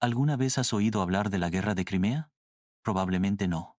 ¿Alguna vez has oído hablar de la Guerra de Crimea? Probablemente no.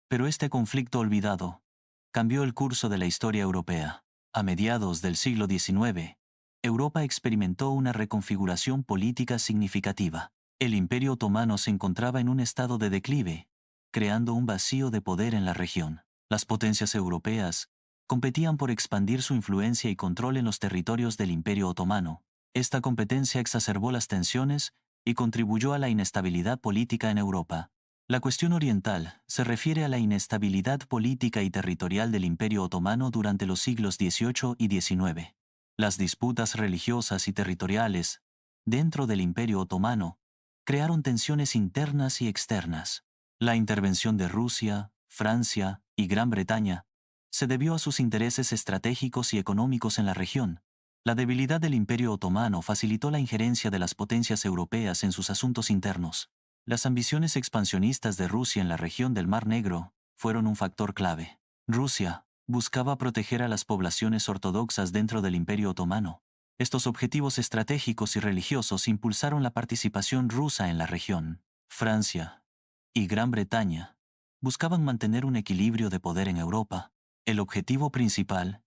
Pero este conflicto olvidado cambió el curso de la historia europea. A mediados del siglo XIX, Europa experimentó una reconfiguración política significativa. El Imperio Otomano se encontraba en un estado de declive, creando un vacío de poder en la región. Las potencias europeas competían por expandir su influencia y control en los territorios del Imperio Otomano. Esta competencia exacerbó las tensiones y contribuyó a la inestabilidad política en Europa. La cuestión oriental se refiere a la inestabilidad política y territorial del Imperio Otomano durante los siglos XVIII y XIX. Las disputas religiosas y territoriales dentro del Imperio Otomano crearon tensiones internas y externas. La intervención de Rusia, Francia y Gran Bretaña se debió a sus intereses estratégicos y económicos en la región. La debilidad del Imperio Otomano facilitó la injerencia de las potencias europeas en sus asuntos internos. Las ambiciones expansionistas de Rusia en la región del Mar Negro fueron un factor clave. Rusia buscaba proteger a las poblaciones ortodoxas dentro del Imperio Otomano. Estos objetivos estratégicos y religiosos impulsaron la participación rusa en la región. Francia y Gran Bretaña buscaban mantener un equilibrio de poder en Europa. El objetivo principal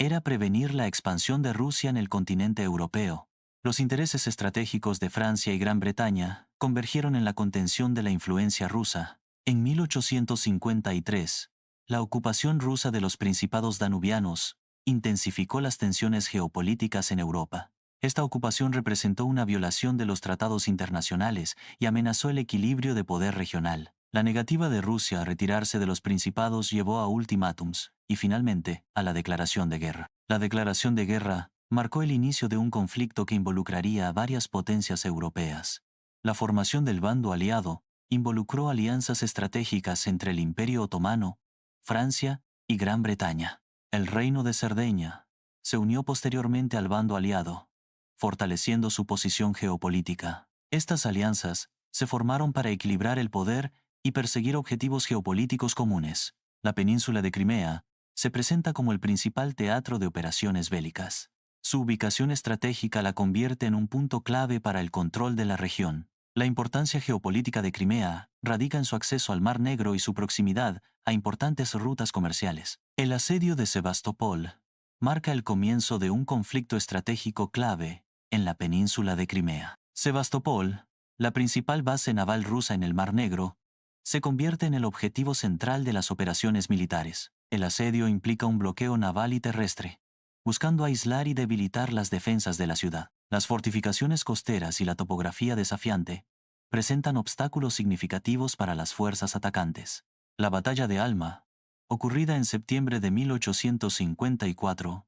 era prevenir la expansión de Rusia en el continente europeo. Los intereses estratégicos de Francia y Gran Bretaña convergieron en la contención de la influencia rusa. En 1853, la ocupación rusa de los principados danubianos intensificó las tensiones geopolíticas en Europa. Esta ocupación representó una violación de los tratados internacionales y amenazó el equilibrio de poder regional. La negativa de Rusia a retirarse de los principados llevó a ultimátums y finalmente a la declaración de guerra. La declaración de guerra marcó el inicio de un conflicto que involucraría a varias potencias europeas. La formación del bando aliado involucró alianzas estratégicas entre el Imperio Otomano, Francia y Gran Bretaña. El Reino de Cerdeña se unió posteriormente al bando aliado, fortaleciendo su posición geopolítica. Estas alianzas se formaron para equilibrar el poder y perseguir objetivos geopolíticos comunes. La península de Crimea se presenta como el principal teatro de operaciones bélicas. Su ubicación estratégica la convierte en un punto clave para el control de la región. La importancia geopolítica de Crimea radica en su acceso al Mar Negro y su proximidad a importantes rutas comerciales. El asedio de Sebastopol marca el comienzo de un conflicto estratégico clave en la península de Crimea. Sebastopol, la principal base naval rusa en el Mar Negro, se convierte en el objetivo central de las operaciones militares. El asedio implica un bloqueo naval y terrestre, buscando aislar y debilitar las defensas de la ciudad. Las fortificaciones costeras y la topografía desafiante presentan obstáculos significativos para las fuerzas atacantes. La batalla de Alma, ocurrida en septiembre de 1854,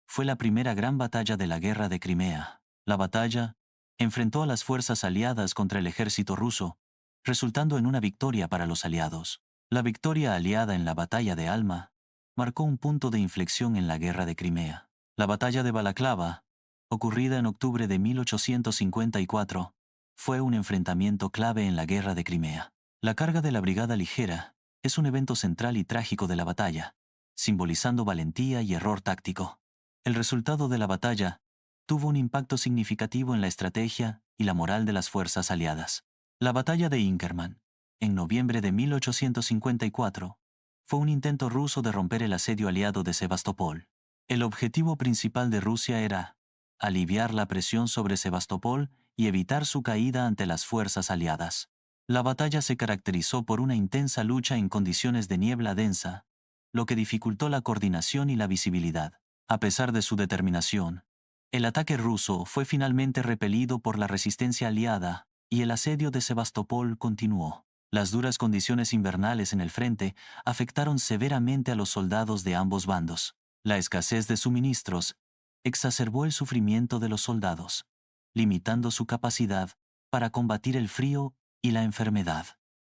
fue la primera gran batalla de la Guerra de Crimea. La batalla enfrentó a las fuerzas aliadas contra el ejército ruso, resultando en una victoria para los aliados. La victoria aliada en la batalla de Alma marcó un punto de inflexión en la Guerra de Crimea. La batalla de Balaclava, ocurrida en octubre de 1854, fue un enfrentamiento clave en la Guerra de Crimea. La carga de la Brigada Ligera es un evento central y trágico de la batalla, simbolizando valentía y error táctico. El resultado de la batalla tuvo un impacto significativo en la estrategia y la moral de las fuerzas aliadas. La batalla de Inkerman, en noviembre de 1854, fue un intento ruso de romper el asedio aliado de Sebastopol. El objetivo principal de Rusia era aliviar la presión sobre Sebastopol y evitar su caída ante las fuerzas aliadas. La batalla se caracterizó por una intensa lucha en condiciones de niebla densa, lo que dificultó la coordinación y la visibilidad. A pesar de su determinación, el ataque ruso fue finalmente repelido por la resistencia aliada y el asedio de Sebastopol continuó. Las duras condiciones invernales en el frente afectaron severamente a los soldados de ambos bandos. La escasez de suministros exacerbó el sufrimiento de los soldados, limitando su capacidad para combatir el frío y la enfermedad.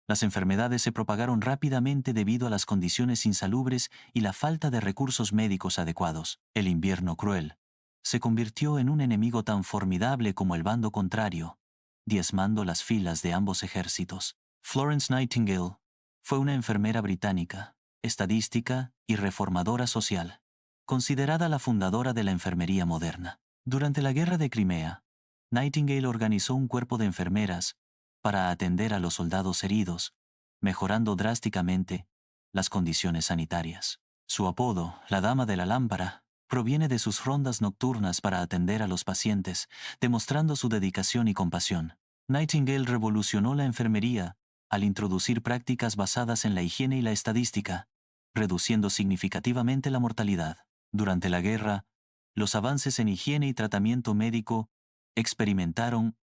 Las enfermedades se propagaron rápidamente debido a las condiciones insalubres y la falta de recursos médicos adecuados. El invierno cruel se convirtió en un enemigo tan formidable como el bando contrario, diezmando las filas de ambos ejércitos. Florence Nightingale fue una enfermera británica, estadística y reformadora social, considerada la fundadora de la enfermería moderna. Durante la Guerra de Crimea, Nightingale organizó un cuerpo de enfermeras para atender a los soldados heridos, mejorando drásticamente las condiciones sanitarias. Su apodo, la Dama de la Lámpara, proviene de sus rondas nocturnas para atender a los pacientes, demostrando su dedicación y compasión. Nightingale revolucionó la enfermería al introducir prácticas basadas en la higiene y la estadística, reduciendo significativamente la mortalidad. Durante la guerra, los avances en higiene y tratamiento médico experimentaron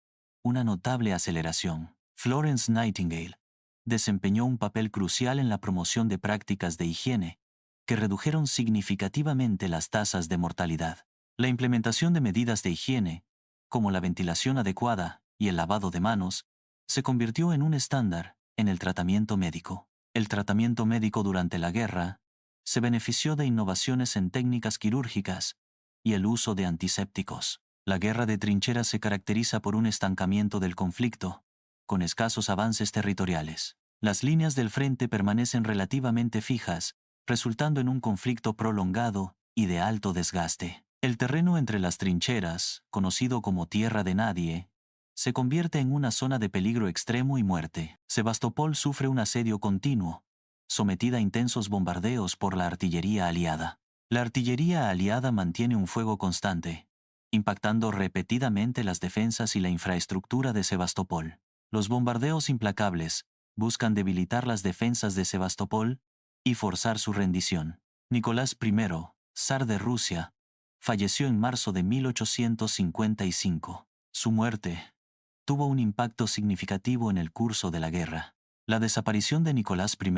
una notable aceleración. Florence Nightingale desempeñó un papel crucial en la promoción de prácticas de higiene que redujeron significativamente las tasas de mortalidad. La implementación de medidas de higiene, como la ventilación adecuada y el lavado de manos, se convirtió en un estándar en el tratamiento médico. El tratamiento médico durante la guerra se benefició de innovaciones en técnicas quirúrgicas y el uso de antisépticos. La guerra de trincheras se caracteriza por un estancamiento del conflicto, con escasos avances territoriales. Las líneas del frente permanecen relativamente fijas, resultando en un conflicto prolongado y de alto desgaste. El terreno entre las trincheras, conocido como Tierra de Nadie, se convierte en una zona de peligro extremo y muerte. Sebastopol sufre un asedio continuo, sometida a intensos bombardeos por la artillería aliada. La artillería aliada mantiene un fuego constante, impactando repetidamente las defensas y la infraestructura de Sebastopol. Los bombardeos implacables buscan debilitar las defensas de Sebastopol y forzar su rendición. Nicolás I, zar de Rusia, falleció en marzo de 1855. Su muerte tuvo un impacto significativo en el curso de la guerra. La desaparición de Nicolás I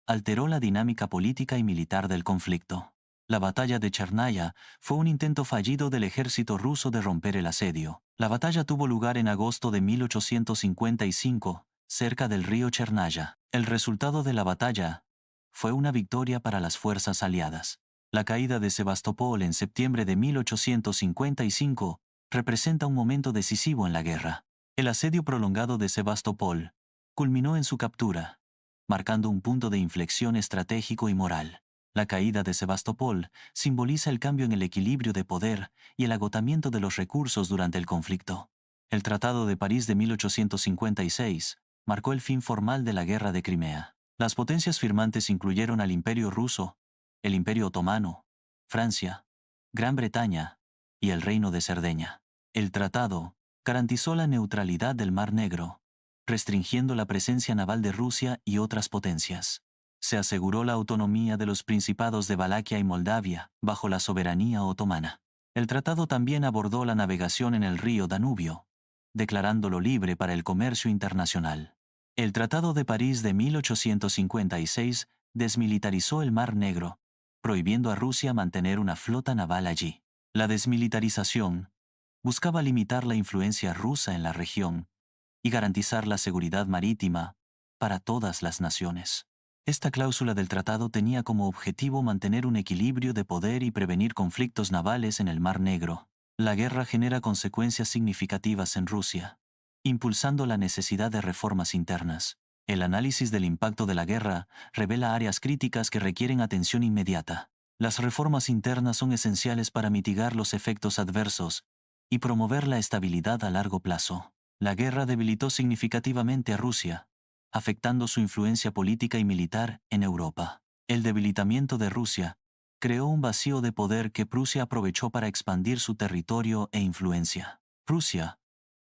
alteró la dinámica política y militar del conflicto. La batalla de Chernaya fue un intento fallido del ejército ruso de romper el asedio. La batalla tuvo lugar en agosto de 1855, cerca del río Chernaya. El resultado de la batalla fue una victoria para las fuerzas aliadas. La caída de Sebastopol en septiembre de 1855 representa un momento decisivo en la guerra. El asedio prolongado de Sebastopol culminó en su captura, marcando un punto de inflexión estratégico y moral. La caída de Sebastopol simboliza el cambio en el equilibrio de poder y el agotamiento de los recursos durante el conflicto. El Tratado de París de 1856 marcó el fin formal de la Guerra de Crimea. Las potencias firmantes incluyeron al Imperio Ruso, el Imperio Otomano, Francia, Gran Bretaña y el Reino de Cerdeña. El tratado garantizó la neutralidad del Mar Negro, restringiendo la presencia naval de Rusia y otras potencias. Se aseguró la autonomía de los principados de Valaquia y Moldavia bajo la soberanía otomana. El tratado también abordó la navegación en el río Danubio, declarándolo libre para el comercio internacional. El Tratado de París de 1856 desmilitarizó el Mar Negro, prohibiendo a Rusia mantener una flota naval allí. La desmilitarización buscaba limitar la influencia rusa en la región y garantizar la seguridad marítima para todas las naciones. Esta cláusula del tratado tenía como objetivo mantener un equilibrio de poder y prevenir conflictos navales en el Mar Negro. La guerra genera consecuencias significativas en Rusia, impulsando la necesidad de reformas internas. El análisis del impacto de la guerra revela áreas críticas que requieren atención inmediata. Las reformas internas son esenciales para mitigar los efectos adversos y promover la estabilidad a largo plazo. La guerra debilitó significativamente a Rusia, afectando su influencia política y militar en Europa. El debilitamiento de Rusia creó un vacío de poder que Prusia aprovechó para expandir su territorio e influencia. Prusia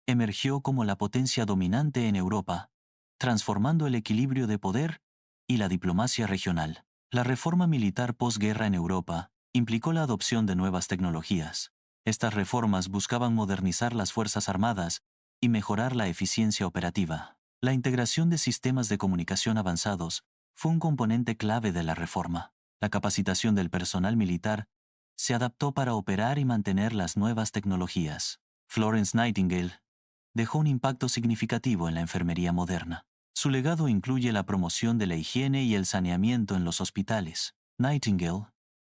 emergió como la potencia dominante en Europa, transformando el equilibrio de poder y la diplomacia regional. La reforma militar posguerra en Europa implicó la adopción de nuevas tecnologías. Estas reformas buscaban modernizar las fuerzas armadas y mejorar la eficiencia operativa. La integración de sistemas de comunicación avanzados fue un componente clave de la reforma. La capacitación del personal militar se adaptó para operar y mantener las nuevas tecnologías. Florence Nightingale dejó un impacto significativo en la enfermería moderna. Su legado incluye la promoción de la higiene y el saneamiento en los hospitales. Nightingale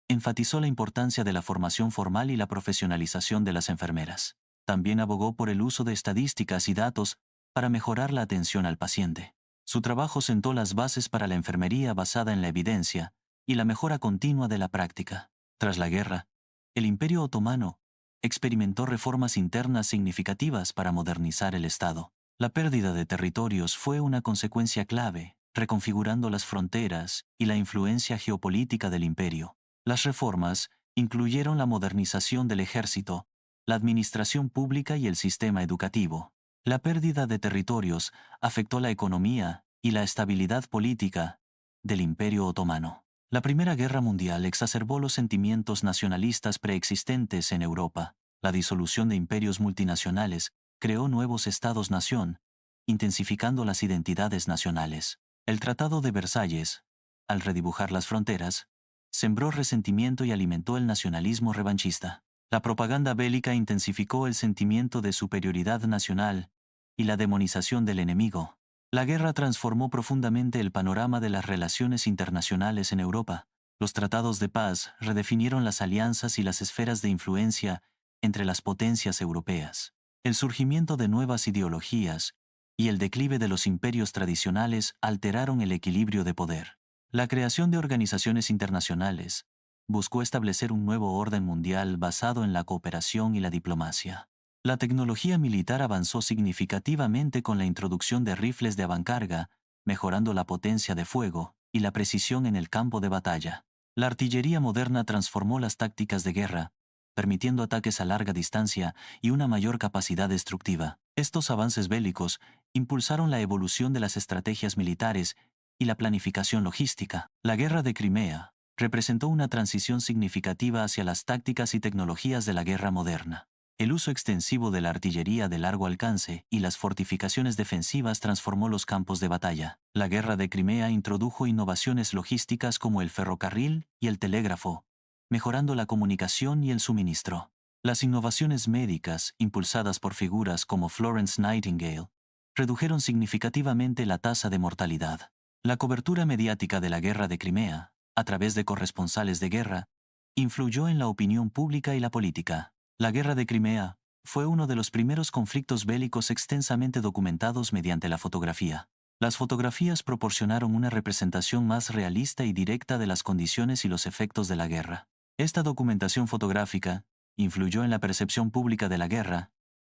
enfatizó la importancia de la formación formal y la profesionalización de las enfermeras. También abogó por el uso de estadísticas y datos para mejorar la atención al paciente. Su trabajo sentó las bases para la enfermería basada en la evidencia y la mejora continua de la práctica. Tras la guerra, el Imperio Otomano experimentó reformas internas significativas para modernizar el Estado. La pérdida de territorios fue una consecuencia clave, reconfigurando las fronteras y la influencia geopolítica del imperio. Las reformas incluyeron la modernización del ejército, la administración pública y el sistema educativo. La pérdida de territorios afectó la economía y la estabilidad política del Imperio Otomano. La Primera Guerra Mundial exacerbó los sentimientos nacionalistas preexistentes en Europa. La disolución de imperios multinacionales creó nuevos estados-nación, intensificando las identidades nacionales. El Tratado de Versalles, al redibujar las fronteras, sembró resentimiento y alimentó el nacionalismo revanchista. La propaganda bélica intensificó el sentimiento de superioridad nacional y la demonización del enemigo. La guerra transformó profundamente el panorama de las relaciones internacionales en Europa. Los tratados de paz redefinieron las alianzas y las esferas de influencia entre las potencias europeas. El surgimiento de nuevas ideologías y el declive de los imperios tradicionales alteraron el equilibrio de poder. La creación de organizaciones internacionales buscó establecer un nuevo orden mundial basado en la cooperación y la diplomacia. La tecnología militar avanzó significativamente con la introducción de rifles de avancarga, mejorando la potencia de fuego y la precisión en el campo de batalla. La artillería moderna transformó las tácticas de guerra, permitiendo ataques a larga distancia y una mayor capacidad destructiva. Estos avances bélicos impulsaron la evolución de las estrategias militares y la planificación logística. La Guerra de Crimea representó una transición significativa hacia las tácticas y tecnologías de la guerra moderna. El uso extensivo de la artillería de largo alcance y las fortificaciones defensivas transformó los campos de batalla. La Guerra de Crimea introdujo innovaciones logísticas como el ferrocarril y el telégrafo, mejorando la comunicación y el suministro. Las innovaciones médicas, impulsadas por figuras como Florence Nightingale, redujeron significativamente la tasa de mortalidad. La cobertura mediática de la Guerra de Crimea, a través de corresponsales de guerra, influyó en la opinión pública y la política. La Guerra de Crimea fue uno de los primeros conflictos bélicos extensamente documentados mediante la fotografía. Las fotografías proporcionaron una representación más realista y directa de las condiciones y los efectos de la guerra. Esta documentación fotográfica influyó en la percepción pública de la guerra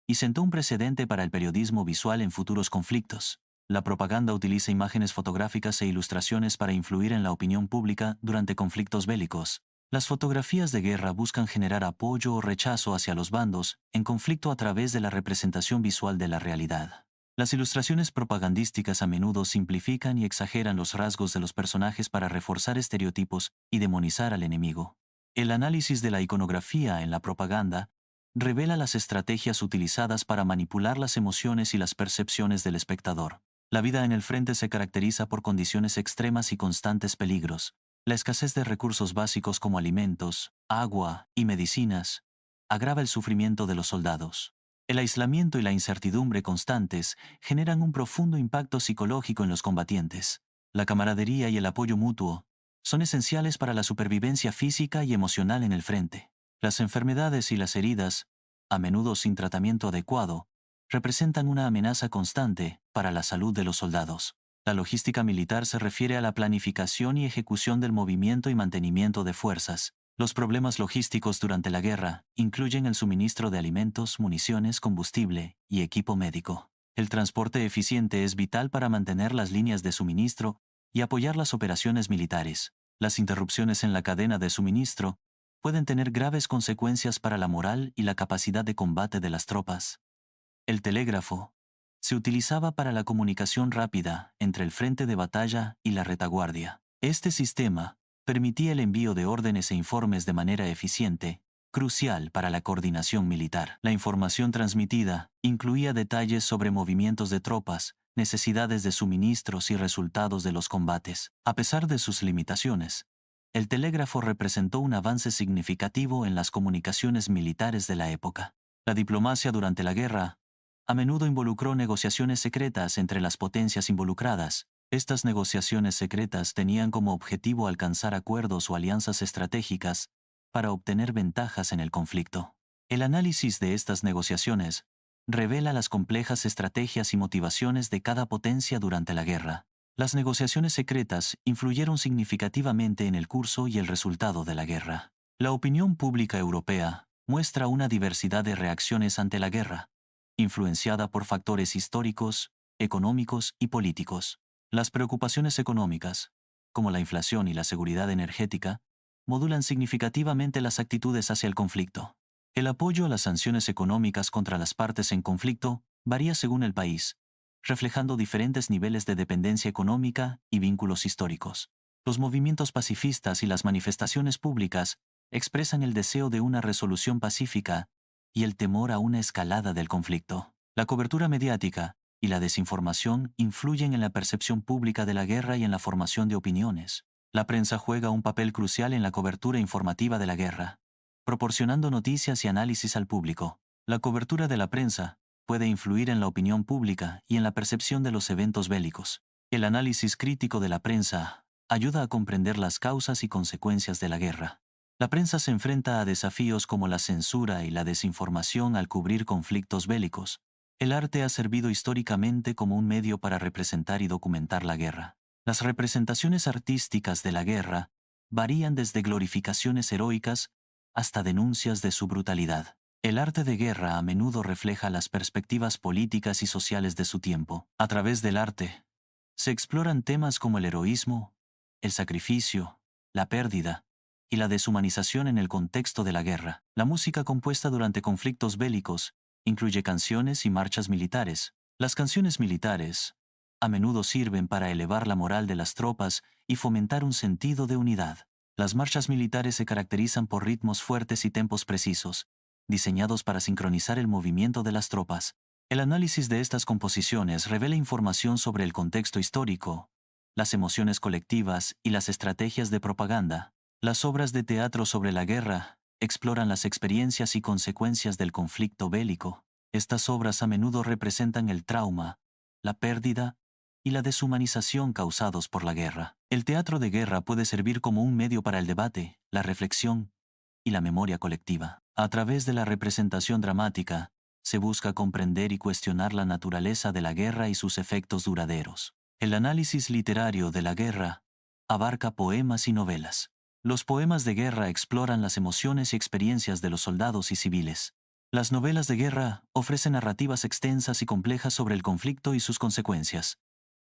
y sentó un precedente para el periodismo visual en futuros conflictos. La propaganda utiliza imágenes fotográficas e ilustraciones para influir en la opinión pública durante conflictos bélicos. Las fotografías de guerra buscan generar apoyo o rechazo hacia los bandos en conflicto a través de la representación visual de la realidad. Las ilustraciones propagandísticas a menudo simplifican y exageran los rasgos de los personajes para reforzar estereotipos y demonizar al enemigo. El análisis de la iconografía en la propaganda revela las estrategias utilizadas para manipular las emociones y las percepciones del espectador. La vida en el frente se caracteriza por condiciones extremas y constantes peligros. La escasez de recursos básicos como alimentos, agua y medicinas agrava el sufrimiento de los soldados. El aislamiento y la incertidumbre constantes generan un profundo impacto psicológico en los combatientes. La camaradería y el apoyo mutuo son esenciales para la supervivencia física y emocional en el frente. Las enfermedades y las heridas, a menudo sin tratamiento adecuado, representan una amenaza constante para la salud de los soldados. La logística militar se refiere a la planificación y ejecución del movimiento y mantenimiento de fuerzas. Los problemas logísticos durante la guerra incluyen el suministro de alimentos, municiones, combustible y equipo médico. El transporte eficiente es vital para mantener las líneas de suministro y apoyar las operaciones militares. Las interrupciones en la cadena de suministro pueden tener graves consecuencias para la moral y la capacidad de combate de las tropas. El telégrafo se utilizaba para la comunicación rápida entre el frente de batalla y la retaguardia. Este sistema permitía el envío de órdenes e informes de manera eficiente, crucial para la coordinación militar. La información transmitida incluía detalles sobre movimientos de tropas, necesidades de suministros y resultados de los combates. A pesar de sus limitaciones, el telégrafo representó un avance significativo en las comunicaciones militares de la época. La diplomacia durante la guerra a menudo involucró negociaciones secretas entre las potencias involucradas. Estas negociaciones secretas tenían como objetivo alcanzar acuerdos o alianzas estratégicas para obtener ventajas en el conflicto. El análisis de estas negociaciones revela las complejas estrategias y motivaciones de cada potencia durante la guerra. Las negociaciones secretas influyeron significativamente en el curso y el resultado de la guerra. La opinión pública europea muestra una diversidad de reacciones ante la guerra. influenciada por factores históricos, económicos y políticos. Las preocupaciones económicas, como la inflación y la seguridad energética, modulan significativamente las actitudes hacia el conflicto. El apoyo a las sanciones económicas contra las partes en conflicto varía según el país, reflejando diferentes niveles de dependencia económica y vínculos históricos. Los movimientos pacifistas y las manifestaciones públicas expresan el deseo de una resolución pacífica y el temor a una escalada del conflicto. La cobertura mediática y la desinformación influyen en la percepción pública de la guerra y en la formación de opiniones. La prensa juega un papel crucial en la cobertura informativa de la guerra, proporcionando noticias y análisis al público. La cobertura de la prensa puede influir en la opinión pública y en la percepción de los eventos bélicos. El análisis crítico de la prensa ayuda a comprender las causas y consecuencias de la guerra. La prensa se enfrenta a desafíos como la censura y la desinformación al cubrir conflictos bélicos. El arte ha servido históricamente como un medio para representar y documentar la guerra. Las representaciones artísticas de la guerra varían desde glorificaciones heroicas hasta denuncias de su brutalidad. El arte de guerra a menudo refleja las perspectivas políticas y sociales de su tiempo. A través del arte, se exploran temas como el heroísmo, el sacrificio, la pérdida y la deshumanización en el contexto de la guerra. La música compuesta durante conflictos bélicos incluye canciones y marchas militares. Las canciones militares a menudo sirven para elevar la moral de las tropas y fomentar un sentido de unidad. Las marchas militares se caracterizan por ritmos fuertes y tempos precisos, diseñados para sincronizar el movimiento de las tropas. El análisis de estas composiciones revela información sobre el contexto histórico, las emociones colectivas y las estrategias de propaganda. Las obras de teatro sobre la guerra exploran las experiencias y consecuencias del conflicto bélico. Estas obras a menudo representan el trauma, la pérdida y la deshumanización causados por la guerra. El teatro de guerra puede servir como un medio para el debate, la reflexión y la memoria colectiva. A través de la representación dramática, se busca comprender y cuestionar la naturaleza de la guerra y sus efectos duraderos. El análisis literario de la guerra abarca poemas y novelas. Los poemas de guerra exploran las emociones y experiencias de los soldados y civiles. Las novelas de guerra ofrecen narrativas extensas y complejas sobre el conflicto y sus consecuencias.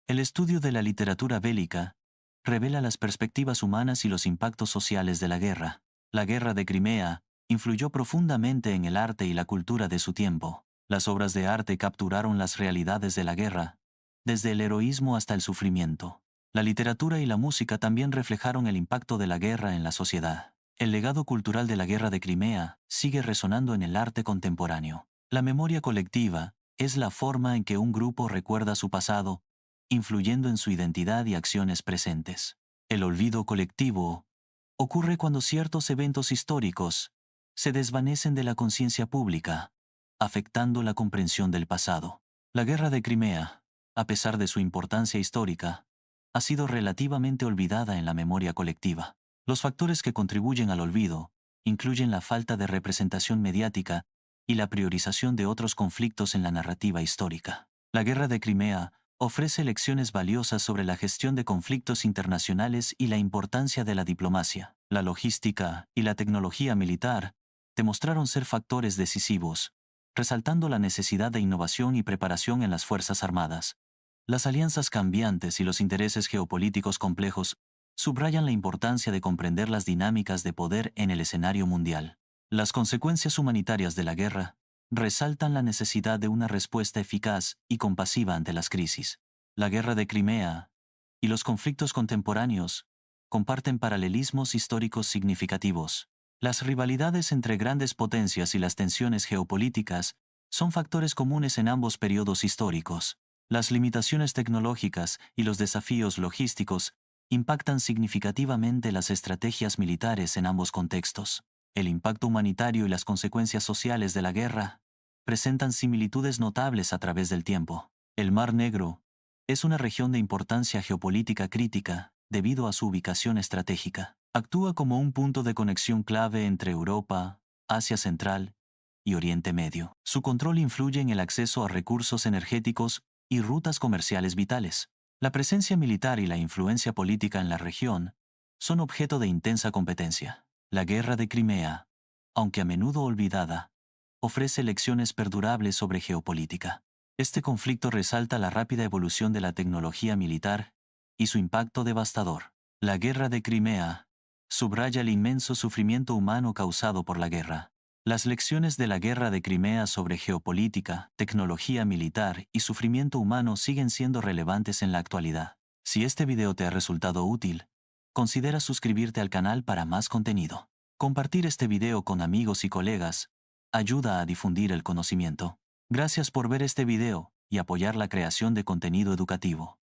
El estudio de la literatura bélica revela las perspectivas humanas y los impactos sociales de la guerra. La Guerra de Crimea influyó profundamente en el arte y la cultura de su tiempo. Las obras de arte capturaron las realidades de la guerra, desde el heroísmo hasta el sufrimiento. La literatura y la música también reflejaron el impacto de la guerra en la sociedad. El legado cultural de la Guerra de Crimea sigue resonando en el arte contemporáneo. La memoria colectiva es la forma en que un grupo recuerda su pasado, influyendo en su identidad y acciones presentes. El olvido colectivo ocurre cuando ciertos eventos históricos se desvanecen de la conciencia pública, afectando la comprensión del pasado. La Guerra de Crimea, a pesar de su importancia histórica, ha sido relativamente olvidada en la memoria colectiva. Los factores que contribuyen al olvido incluyen la falta de representación mediática y la priorización de otros conflictos en la narrativa histórica. La Guerra de Crimea ofrece lecciones valiosas sobre la gestión de conflictos internacionales y la importancia de la diplomacia. La logística y la tecnología militar demostraron ser factores decisivos, resaltando la necesidad de innovación y preparación en las Fuerzas Armadas. Las alianzas cambiantes y los intereses geopolíticos complejos subrayan la importancia de comprender las dinámicas de poder en el escenario mundial. Las consecuencias humanitarias de la guerra resaltan la necesidad de una respuesta eficaz y compasiva ante las crisis. La Guerra de Crimea y los conflictos contemporáneos comparten paralelismos históricos significativos. Las rivalidades entre grandes potencias y las tensiones geopolíticas son factores comunes en ambos periodos históricos. Las limitaciones tecnológicas y los desafíos logísticos impactan significativamente las estrategias militares en ambos contextos. El impacto humanitario y las consecuencias sociales de la guerra presentan similitudes notables a través del tiempo. El Mar Negro es una región de importancia geopolítica crítica debido a su ubicación estratégica. Actúa como un punto de conexión clave entre Europa, Asia Central y Oriente Medio. Su control influye en el acceso a recursos energéticos y rutas comerciales vitales. La presencia militar y la influencia política en la región son objeto de intensa competencia. La Guerra de Crimea, aunque a menudo olvidada, ofrece lecciones perdurables sobre geopolítica. Este conflicto resalta la rápida evolución de la tecnología militar y su impacto devastador. La guerra de Crimea subraya el inmenso sufrimiento humano causado por la guerra. Las lecciones de la guerra de Crimea sobre geopolítica, tecnología militar y sufrimiento humano siguen siendo relevantes en la actualidad. Si este video te ha resultado útil, considera suscribirte al canal para más contenido. Compartir este video con amigos y colegas ayuda a difundir el conocimiento. Gracias por ver este video y apoyar la creación de contenido educativo.